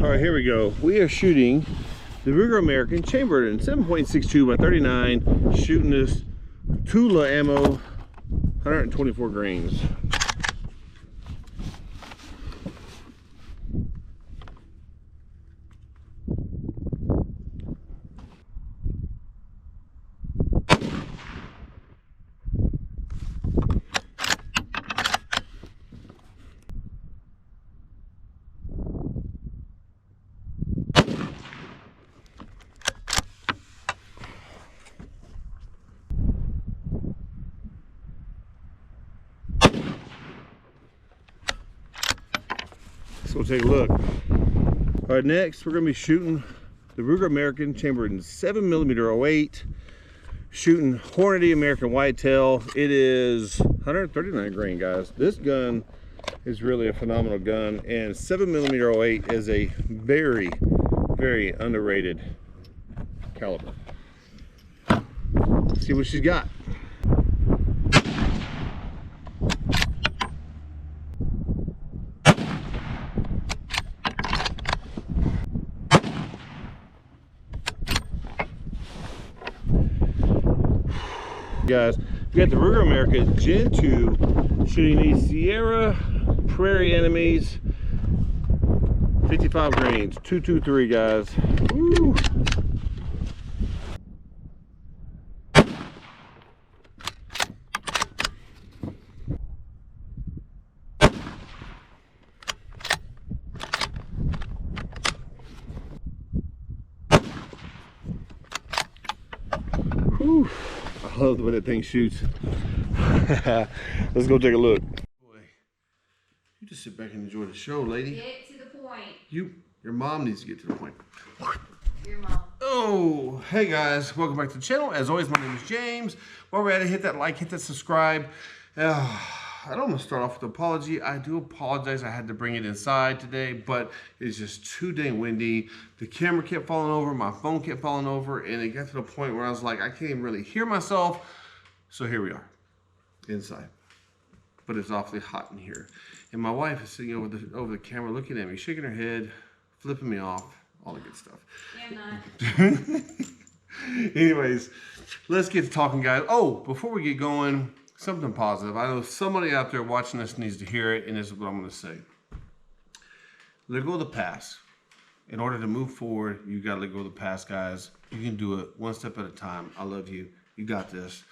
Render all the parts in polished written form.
All right, here we go. We are shooting the Ruger American chambered in 7.62 by 39, shooting this Tula ammo, 124 grains. So we'll take a look. All right, next we're gonna be shooting the Ruger American chambered in 7mm 08, shooting Hornady American Whitetail. It is 139 grain, guys. This gun is really a phenomenal gun, and 7mm 08 is a very, very underrated caliber. Let's see what she's got. Guys, we got the Ruger America Gen 2 shooting these Sierra Prairie Enemies 55 grains, 223, guys. Woo. Whew. I love the way that thing shoots. Let's go take a look. Boy, you just sit back and enjoy the show, lady. Get to the point. Your mom needs to get to the point. Your mom. Oh, hey guys, welcome back to the channel. As always, my name is James. While we're at it, hit that like, hit that subscribe. I don't want to start off with an apology. I do apologize. I had to bring it inside today, but it's just too dang windy. The camera kept falling over, my phone kept falling over, and it got to the point where I was like, I can't even really hear myself. So here we are, inside. But it's awfully hot in here. And my wife is sitting over the camera looking at me, shaking her head, flipping me off, all the good stuff. Yeah, I'm not. Anyways, let's get to talking, guys. Oh, before we get going, something positive. I know somebody out there watching this needs to hear it, and this is what I'm going to say. Let go of the past. In order to move forward, you got to let go of the past, guys. You can do it one step at a time. I love you. You got this.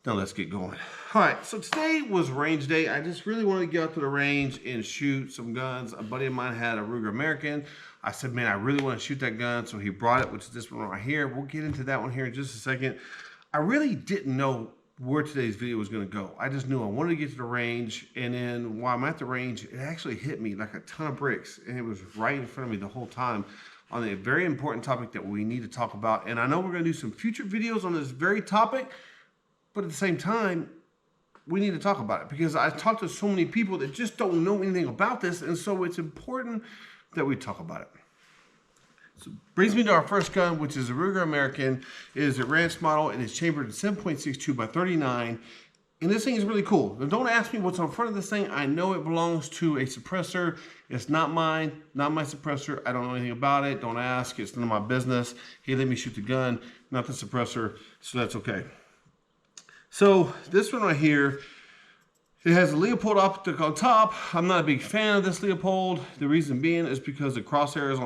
Now let's get going. All right, so today was range day. I just really wanted to get out to the range and shoot some guns. A buddy of mine had a Ruger American. I said, man, I really want to shoot that gun, so he brought it, which is this one right here. We'll get into that one here in just a second. I really didn't know where today's video was going to go. I just knew I wanted to get to the range, and then while I'm at the range, it actually hit me like a ton of bricks, and it was right in front of me the whole time on a very important topic that we need to talk about. And I know we're going to do some future videos on this very topic, but at the same time, we need to talk about it because I talked to so many people that just don't know anything about this, and so it's important that we talk about it. So brings me to our first gun, which is a Ruger American. It is a ranch model. It is chambered in 7.62 by 39. And this thing is really cool. Now, don't ask me what's on front of this thing. I know it belongs to a suppressor. It's not mine, not my suppressor. I don't know anything about it. Don't ask. It's none of my business. He let me shoot the gun, not the suppressor. So that's okay. So this one right here, it has a Leopold optic on top. I'm not a big fan of this Leopold. The reason being is because the crosshairs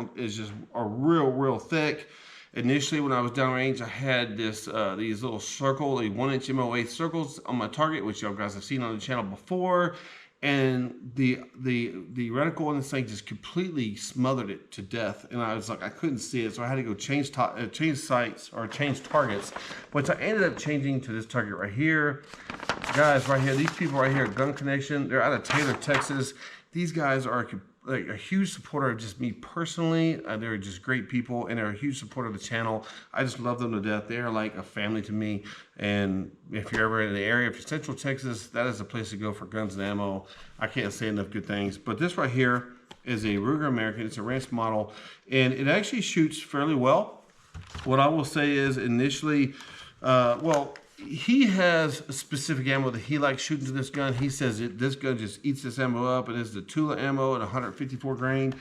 are real thick. Initially, when I was downrange, I had these little a 1-inch MO8 circles on my target, which y'all guys have seen on the channel before. And the reticle on this thing just completely smothered it to death. And I was like, I couldn't see it, so I had to go change sights or change targets. But I ended up changing to this target right here. Guys, right here, these people right here, Gun Connection, they're out of Taylor, Texas. These guys are like a huge supporter of just me personally. They're just great people, and they're a huge supporter of the channel. I just love them to death. They are like a family to me. And if you're ever in the area, if you're Central Texas, that is the place to go for guns and ammo. I can't say enough good things. But this right here is a Ruger American. It's a ranch model, and it actually shoots fairly well. What I will say is initially, well, he has a specific ammo that he likes shooting to this gun. He says this gun just eats this ammo up. It is the Tula ammo at 154 grain.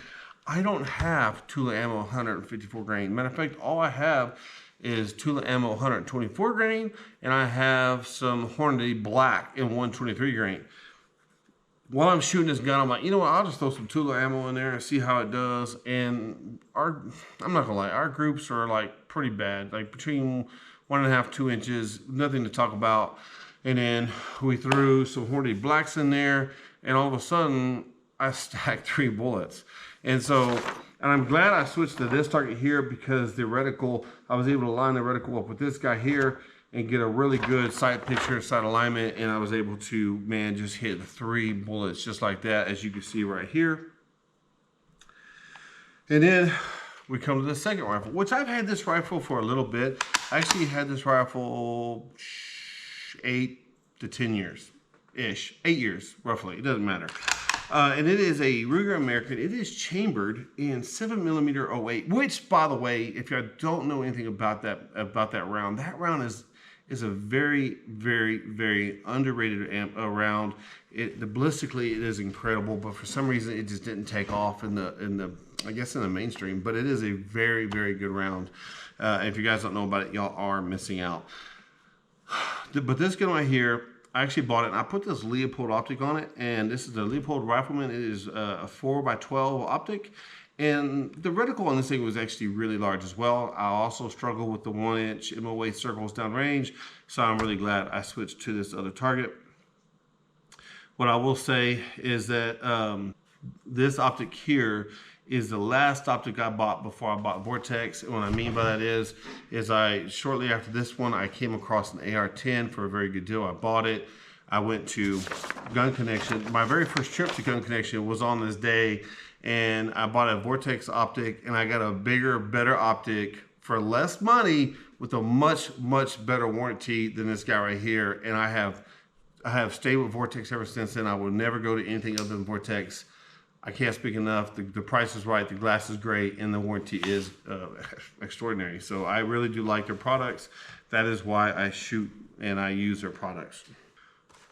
I don't have Tula ammo 154 grain. Matter of fact, all I have is Tula ammo 124 grain, and I have some Hornady black in 123 grain. While I'm shooting this gun, I'm like, you know what? I'll just throw some Tula ammo in there and see how it does. And I'm not gonna lie, our groups are like pretty bad, like between 1.5, 2 inches, nothing to talk about. And then we threw some Hornady blacks in there, and all of a sudden I stacked 3 bullets. And I'm glad I switched to this target here, because the reticle, I was able to line the reticle up with this guy here and get a really good sight picture, sight alignment, and I was able to, man, just hit 3 bullets just like that, as you can see right here. And then we come to the second rifle, which I've had this rifle for a little bit. I actually had this rifle 8 to 10 years-ish, 8 years roughly, it doesn't matter. And it is a Ruger American. It is chambered in 7mm 08, which, by the way, if you don't know anything about that round is a very, very, very underrated round. Ballistically, it is incredible, but for some reason, it just didn't take off in the I guess in the mainstream. But it is a very, very good round. If you guys don't know about it, y'all are missing out. But this gun right here, I actually bought it, and I put this Leopold optic on it, and this is the Leopold Rifleman. It is a 4x12 optic, and the reticle on this thing was actually really large as well. I also struggle with the 1-inch MOA circles downrange, so I'm really glad I switched to this other target. What I will say is that this optic here is the last optic I bought before I bought Vortex. And what I mean by that is shortly after this one, I came across an AR-10 for a very good deal. I bought it. I went to Gun Connection. My very first trip to Gun Connection was on this day, and I bought a Vortex optic, and I got a bigger, better optic for less money with a much, much better warranty than this guy right here. And I have stayed with Vortex ever since then. I will never go to anything other than Vortex. I can't speak enough. The price is right, the glass is great, and the warranty is extraordinary. So I really do like their products. That is why I shoot and I use their products.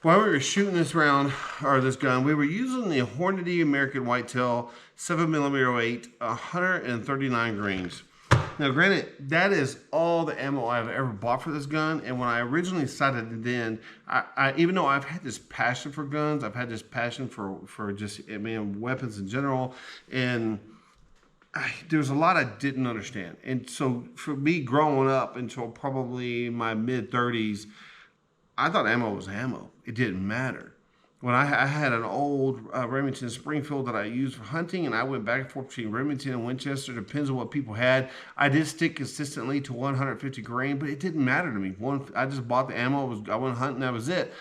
While we were shooting this round, or this gun, we were using the Hornady American Whitetail 7mm 08, 139 grains. Now granted, that is all the ammo I've ever bought for this gun, and when I originally decided it in, I even though I've had this passion for guns, I've had this passion for just, I mean, weapons in general, and there's a lot I didn't understand. And so for me growing up until probably my mid-30s, I thought ammo was ammo. It didn't matter. When I had an old Remington Springfield that I used for hunting, and I went back and forth between Remington and Winchester, depends on what people had. I did stick consistently to 150 grain, but it didn't matter to me. I just bought the ammo, I went hunting, that was it.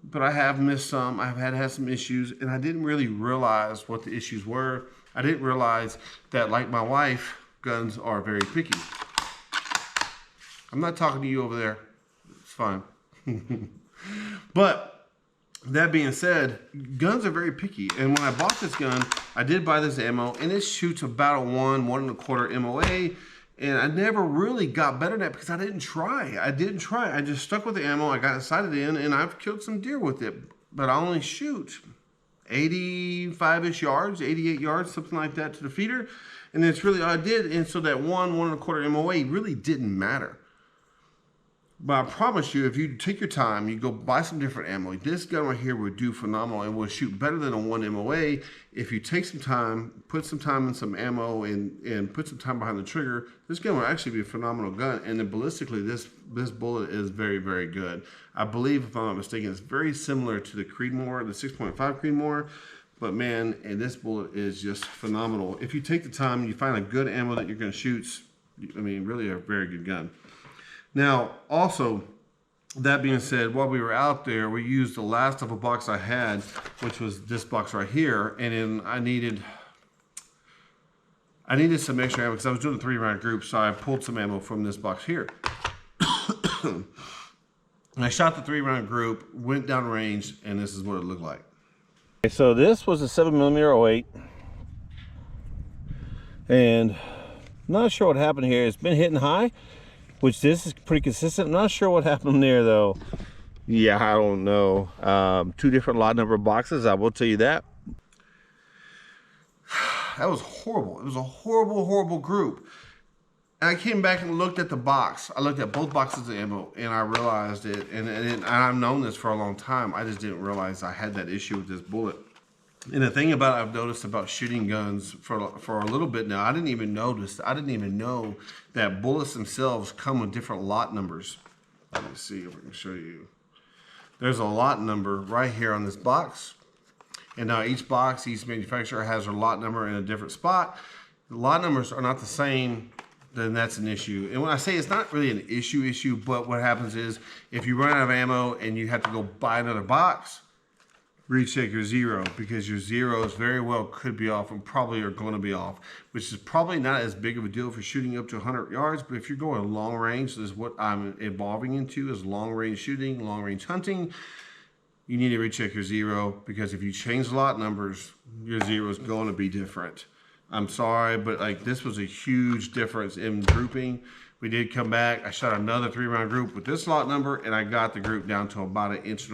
But I have missed some, I've had some issues, and I didn't really realize what the issues were. I didn't realize that, like my wife, guns are very picky. I'm not talking to you over there, it's fine. But that being said, guns are very picky, and when I bought this gun, I did buy this ammo, and it shoots about a 1.25 MOA, and I never really got better than that because I didn't try. I just stuck with the ammo, I got sighted in, and I've killed some deer with it, but I only shoot 85-ish yards, 88 yards, something like that to the feeder, and that's really all I did, and so that 1.25 MOA really didn't matter. But I promise you, if you take your time, you go buy some different ammo. This gun right here will do phenomenal and will shoot better than a 1 MOA. If you take some time, put some time in some ammo, and put some time behind the trigger, this gun will actually be a phenomenal gun. And then ballistically, this bullet is very, very good. I believe, if I'm not mistaken, it's very similar to the Creedmoor, the 6.5 Creedmoor. But man, and this bullet is just phenomenal. If you take the time, you find a good ammo that you're going to shoot, I mean, really a very good gun. Now, also, that being said, while we were out there, we used the last of a box I had, which was this box right here, and then I needed some extra ammo because I was doing a 3-round group, so I pulled some ammo from this box here. And I shot the 3-round group, went down range, and this is what it looked like. Okay, so this was a 7mm 08, and I'm not sure what happened here. It's been hitting high, which this is pretty consistent. I'm not sure what happened there though. Yeah, I don't know. 2 different lot number boxes, I will tell you that. that was horrible. It was a horrible, horrible group. And I came back and looked at the box. I looked at both boxes of ammo, and I realized it. And I've known this for a long time. I just didn't realize I had that issue with this bullet. And the thing about I've noticed about shooting guns for a little bit now, I didn't even know that bullets themselves come with different lot numbers. Let me see if I can show you. There's a lot number right here on this box. And now each manufacturer has their lot number in a different spot. The lot numbers are not the same, then that's an issue. And when I say it's not really an issue, but what happens is if you run out of ammo and you have to go buy another box, recheck your zero, because your zeros very well could be off and probably are going to be off, which is probably not as big of a deal for shooting up to 100 yards. But if you're going long range, this is what I'm evolving into, is long range shooting, long range hunting. You need to recheck your zero, because if you change lot numbers, your zero is going to be different. I'm sorry, but like this was a huge difference in grouping. We did come back. I shot another 3-round group with this lot number, and I got the group down to about 1.25 inches.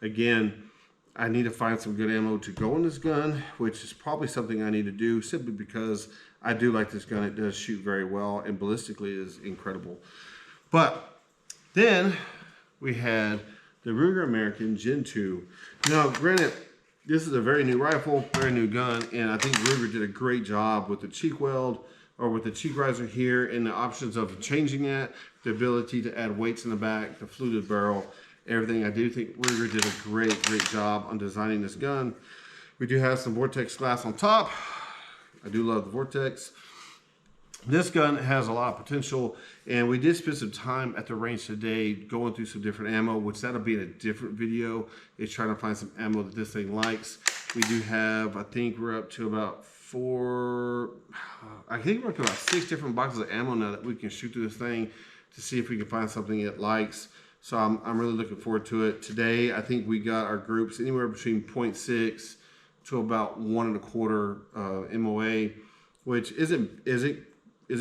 Again, I need to find some good ammo to go in this gun, which is probably something I need to do simply because I do like this gun. It does shoot very well, and ballistically is incredible. But then we had the Ruger American Gen 2. Now, granted, this is a very new rifle, very new gun, and I think Ruger did a great job with the cheek weld, or with the cheek riser here, and the options of changing that, the ability to add weights in the back, the fluted barrel, everything. I do think Ruger did a great job on designing this gun. We do have some Vortex glass on top. I do love the Vortex. This gun has a lot of potential, and we did spend some time at the range today going through some different ammo, which that'll be in a different video, is trying to find some ammo that this thing likes. We do have, I think we're up to about 6 different boxes of ammo now that we can shoot through this thing to see if we can find something it likes. So I'm really looking forward to it. Today, I think we got our groups anywhere between 0.6 to about 1.25 MOA, which isn't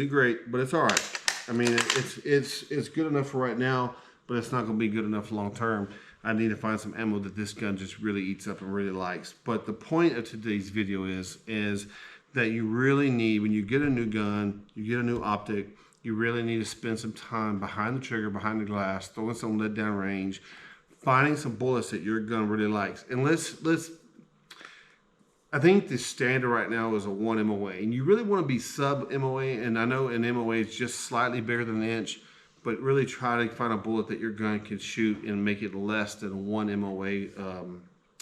great, but it's all right. I mean, it's good enough for right now, but it's not going to be good enough long term. I need to find some ammo that this gun just really eats up and really likes. But the point of today's video is that you really need, when you get a new gun, you get a new optic, you really need to spend some time behind the trigger, behind the glass, throwing some lead down range, finding some bullets that your gun really likes. And I think the standard right now is a 1 MOA, and you really want to be sub MOA. And I know an MOA is just slightly bigger than an inch, but really try to find a bullet that your gun can shoot and make it less than a 1 MOA,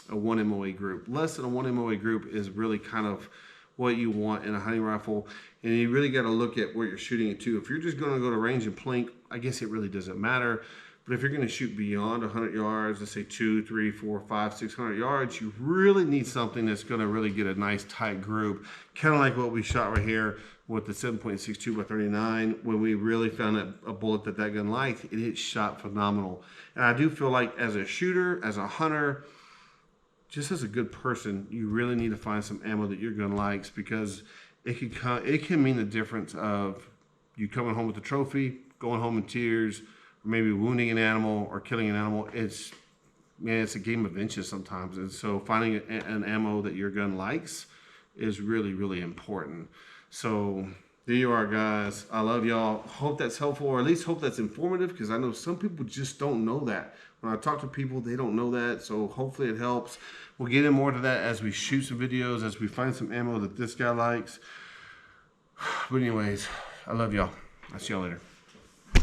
a 1 MOA group. Less than a 1 MOA group is really kind of what you want in a hunting rifle, and you really got to look at where you're shooting it to. If you're just going to go to range and plink, I guess it really doesn't matter. But if you're going to shoot beyond 100 yards, let's say 200, 300, 400, 500, 600 yards, you really need something that's going to really get a nice tight group. Kind of like what we shot right here with the 7.62 by 39. When we really found a bullet that gun liked, it shot phenomenal. And I do feel like as a shooter, as a hunter, just as a good person, you really need to find some ammo that your gun likes, because it can mean the difference of you coming home with a trophy, going home in tears, or maybe wounding an animal or killing an animal. It's a game of inches sometimes. And so finding an ammo that your gun likes is really, really important. So there you are, guys. I love y'all. Hope that's helpful, or at least hope that's informative, because I know some people just don't know that. When I talk to people, they don't know that. So hopefully it helps. We'll get in more to that as we shoot some videos, as we find some ammo that this guy likes. But anyways, I love y'all. I'll see y'all later.